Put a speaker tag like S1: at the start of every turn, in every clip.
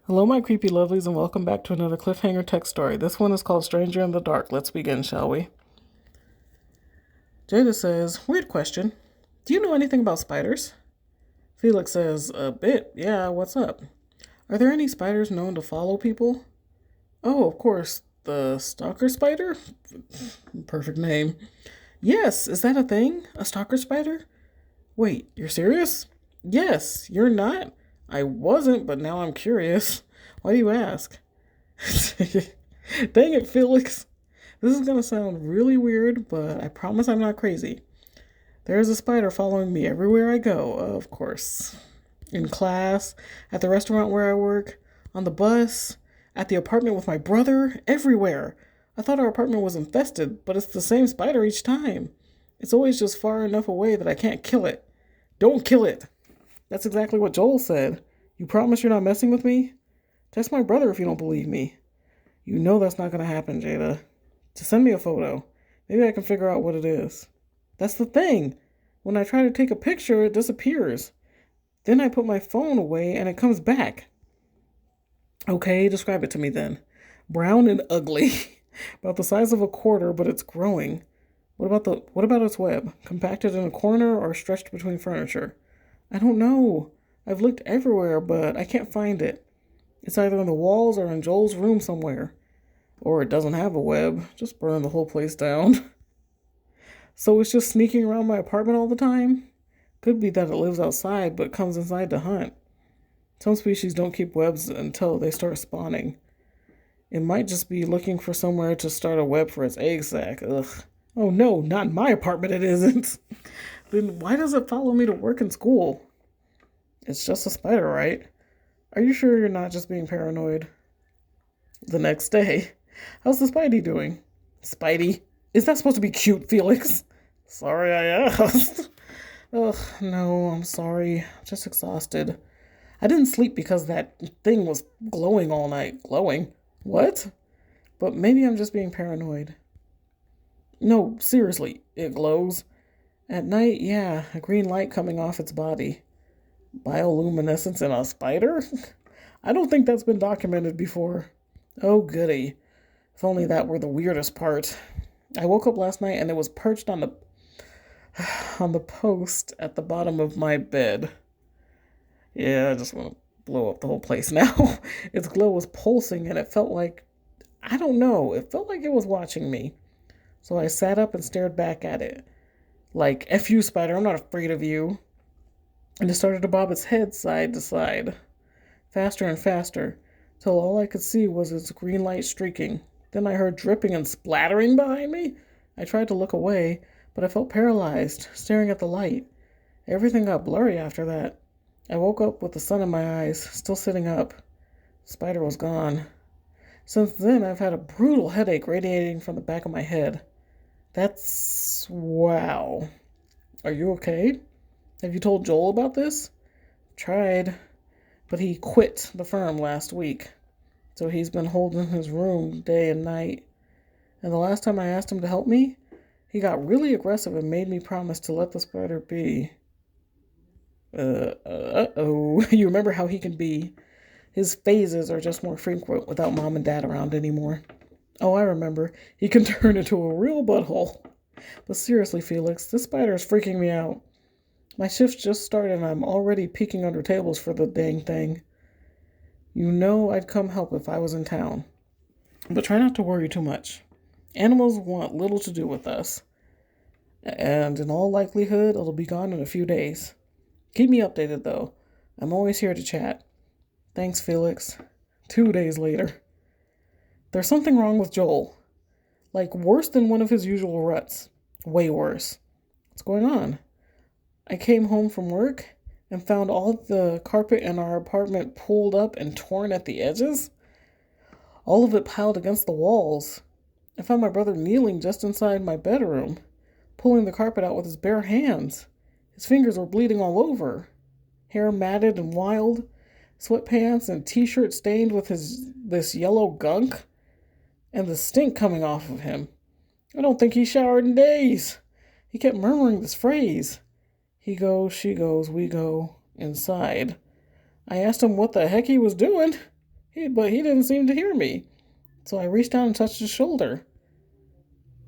S1: Hello, my creepy lovelies, and welcome back to another Cliffhanger text story. This one is called Stranger in the Dark. Let's begin, shall we? Jada says, weird question. Do you know anything about spiders? Felix says, a bit. Yeah, what's up? Are there any spiders known to follow people? Oh, of course. The stalker spider? Perfect name. Yes, is that a thing? A stalker spider? Wait, you're serious? Yes, you're not? I wasn't, but now I'm curious. Why do you ask? Dang it, Felix. This is gonna sound really weird, but I promise I'm not crazy. There's a spider following me everywhere I go, of course. In class, at the restaurant where I work, on the bus, at the apartment with my brother, everywhere. I thought our apartment was infested, but it's the same spider each time. It's always just far enough away that I can't kill it. Don't kill it! That's exactly what Joel said. You promise you're not messing with me? Text my brother if you don't believe me. You know that's not going to happen, Jada. Just send me a photo. Maybe I can figure out what it is. That's the thing. When I try to take a picture, it disappears. Then I put my phone away and it comes back. Okay, describe it to me then. Brown and ugly. About the size of a quarter, but it's growing. What about its web? Compacted in a corner or stretched between furniture? I don't know. I've looked everywhere, but I can't find it. It's either on the walls or in Joel's room somewhere. Or it doesn't have a web. Just burn the whole place down. So it's just sneaking around my apartment all the time? Could be that it lives outside, but comes inside to hunt. Some species don't keep webs until they start spawning. It might just be looking for somewhere to start a web for its egg sac. Ugh. Oh no, not in my apartment it isn't. Then why does it follow me to work and school? It's just a spider, right? Are you sure you're not just being paranoid? The next day. How's the Spidey doing? Spidey? Is that supposed to be cute, Felix? Sorry I asked. Ugh, no, I'm sorry. I'm just exhausted. I didn't sleep because that thing was glowing all night. Glowing? What? But maybe I'm just being paranoid. No, seriously, it glows. At night, yeah, a green light coming off its body. Bioluminescence in a spider? I don't think that's been documented before. Oh, goody. If only that were the weirdest part. I woke up last night and it was perched on the on the post at the bottom of my bed. Yeah, I just want to blow up the whole place now. Its glow was pulsing and it felt like, I don't know, it felt like it was watching me. So I sat up and stared back at it. Like, F you, spider, I'm not afraid of you. And it started to bob its head side to side, faster and faster, till all I could see was its green light streaking. Then I heard dripping and splattering behind me. I tried to look away, but I felt paralyzed, staring at the light. Everything got blurry after that. I woke up with the sun in my eyes, still sitting up. The spider was gone. Since then, I've had a brutal headache radiating from the back of my head. That's... wow. Are you okay? Have you told Joel about this? Tried, but he quit the firm last week. So he's been holding his room day and night. And the last time I asked him to help me, he got really aggressive and made me promise to let the spider be. Uh-oh. You remember how he can be. His phases are just more frequent without mom and dad around anymore. Oh, I remember. He can turn into a real butthole. But seriously, Felix, this spider is freaking me out. My shift just started and I'm already peeking under tables for the dang thing. You know I'd come help if I was in town. But try not to worry too much. Animals want little to do with us. And in all likelihood, it'll be gone in a few days. Keep me updated, though. I'm always here to chat. Thanks, Felix. 2 days later. There's something wrong with Joel. Like, worse than one of his usual ruts. Way worse. What's going on? I came home from work and found all the carpet in our apartment pulled up and torn at the edges. All of it piled against the walls. I found my brother kneeling just inside my bedroom, pulling the carpet out with his bare hands. His fingers were bleeding all over. Hair matted and wild, sweatpants and t-shirt stained with this yellow gunk, and the stink coming off of him. I don't think he showered in days. He kept murmuring this phrase. He goes, she goes, we go inside. I asked him what the heck he was doing. But he didn't seem to hear me. So I reached down and touched his shoulder.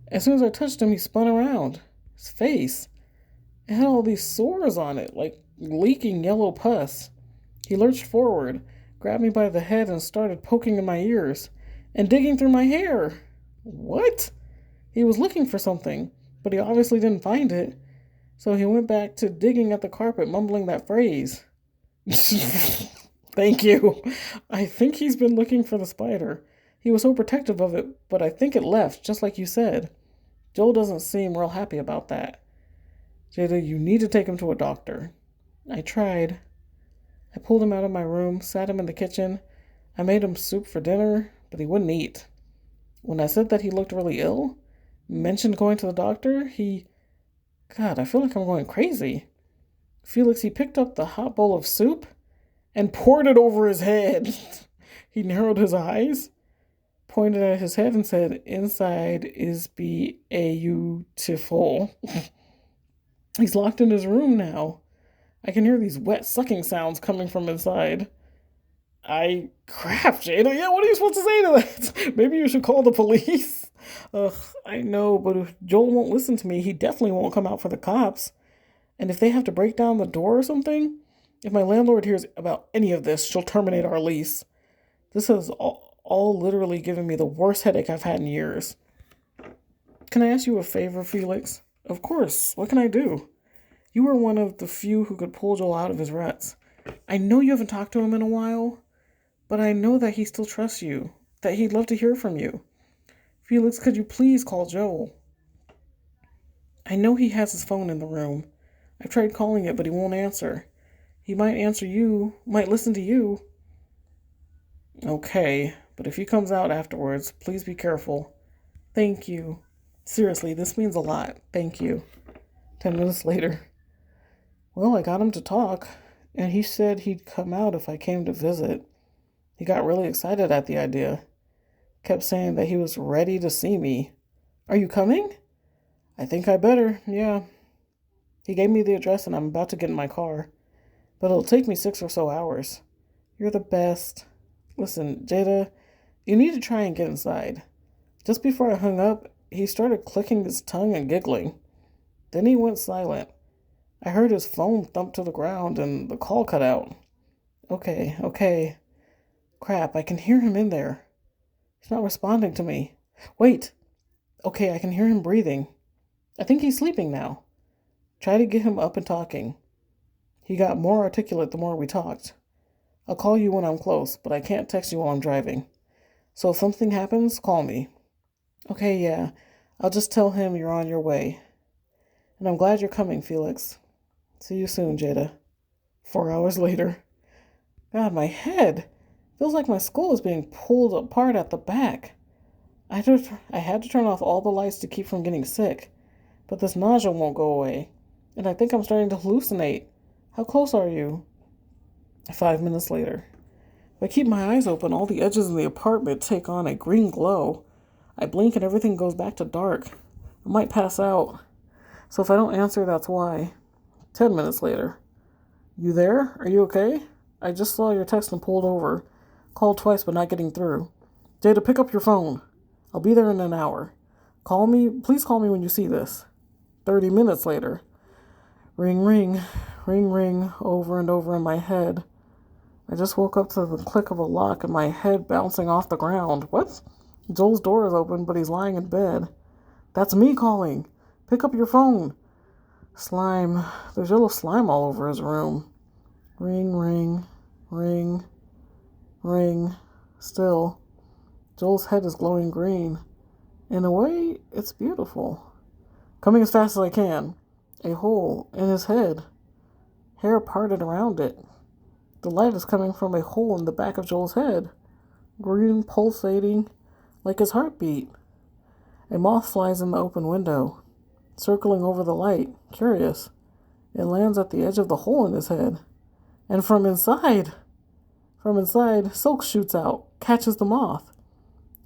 S1: As soon as I touched him, he spun around. His face, it had all these sores on it, like leaking yellow pus. He lurched forward, grabbed me by the head, and started poking in my ears and digging through my hair. What? He was looking for something, but he obviously didn't find it. So he went back to digging at the carpet, mumbling that phrase. Thank you. I think he's been looking for the spider. He was so protective of it, but I think it left, just like you said. Joel doesn't seem real happy about that. Jada, you need to take him to a doctor. I tried. I pulled him out of my room, sat him in the kitchen. I made him soup for dinner, but he wouldn't eat. When I said that he looked really ill, mentioned going to the doctor, God, I feel like I'm going crazy. Felix, he picked up the hot bowl of soup and poured it over his head. He narrowed his eyes, pointed at his head, and said, "Inside is beautiful." He's locked in his room now. I can hear these wet sucking sounds coming from inside. Crap, Jada. Yeah, what are you supposed to say to that? Maybe you should call the police. Ugh, I know, but if Joel won't listen to me, he definitely won't come out for the cops. And if they have to break down the door or something, if my landlord hears about any of this, she'll terminate our lease. This has all literally given me the worst headache I've had in years. Can I ask you a favor, Felix? Of course. What can I do? You were one of the few who could pull Joel out of his ruts. I know you haven't talked to him in a while, but I know that he still trusts you, that he'd love to hear from you. Felix, could you please call Joel? I know he has his phone in the room. I've tried calling it, but he won't answer. He might answer you, might listen to you. Okay, but if he comes out afterwards, please be careful. Thank you. Seriously, this means a lot. Thank you. 10 minutes later. Well, I got him to talk, and he said he'd come out if I came to visit. He got really excited at the idea. Kept saying that he was ready to see me. Are you coming? I think I better, yeah. He gave me the address and I'm about to get in my car. But it'll take me 6 or so hours. You're the best. Listen, Jada, you need to try and get inside. Just before I hung up, he started clicking his tongue and giggling. Then he went silent. I heard his phone thump to the ground and the call cut out. Okay. Crap, I can hear him in there. He's not responding to me. Wait. Okay, I can hear him breathing. I think he's sleeping now. Try to get him up and talking. He got more articulate the more we talked. I'll call you when I'm close, but I can't text you while I'm driving. So if something happens, call me. Okay, yeah. I'll just tell him you're on your way. And I'm glad you're coming, Felix. See you soon, Jada. 4 hours later. God, my head. Feels like my skull is being pulled apart at the back. I had to turn off all the lights to keep from getting sick. But this nausea won't go away. And I think I'm starting to hallucinate. How close are you? 5 minutes later. If I keep my eyes open, all the edges in the apartment take on a green glow. I blink and everything goes back to dark. I might pass out. So if I don't answer, that's why. 10 minutes later. You there? Are you okay? I just saw your text and pulled over. Called twice but not getting through. Jada, pick up your phone. I'll be there in an hour. Please call me when you see this. 30 minutes later. Ring, ring, ring, ring, over and over in my head. I just woke up to the click of a lock and my head bouncing off the ground. What? Joel's door is open, but he's lying in bed. That's me calling. Pick up your phone. Slime. There's yellow slime all over his room. Ring, ring, ring, ring. Still. Joel's head is glowing green. In a way, it's beautiful. Coming as fast as I can. A hole in his head. Hair parted around it. The light is coming from a hole in the back of Joel's head. Green, pulsating, like his heartbeat. A moth flies in the open window, circling over the light, curious. It lands at the edge of the hole in his head. And from inside, silk shoots out, catches the moth.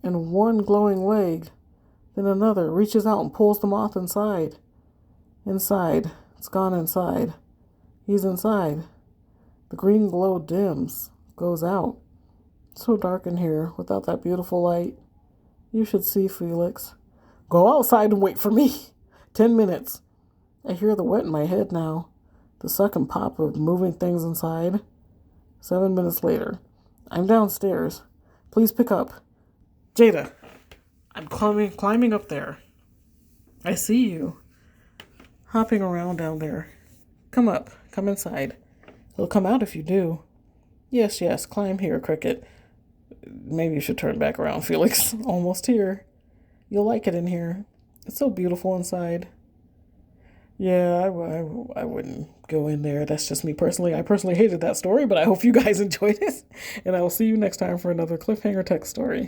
S1: And one glowing leg, then another, reaches out and pulls the moth inside. Inside. It's gone inside. He's inside. The green glow dims, goes out. It's so dark in here without that beautiful light. You should see, Felix. Go outside and wait for me. 10 minutes. I hear the wet in my head now. The suck and pop of moving things inside. 7 minutes later. I'm downstairs. Please pick up. Jada, I'm climbing up there. I see you. Hopping around down there. Come up. Come inside. He'll come out if you do. Yes, yes. Climb here, Cricket. Maybe you should turn back around, Felix. Almost here. You'll like it in here. It's so beautiful inside. Yeah, I wouldn't go in there. That's just me personally. I personally hated that story, but I hope you guys enjoyed it. And I will see you next time for another Cliffhanger text story.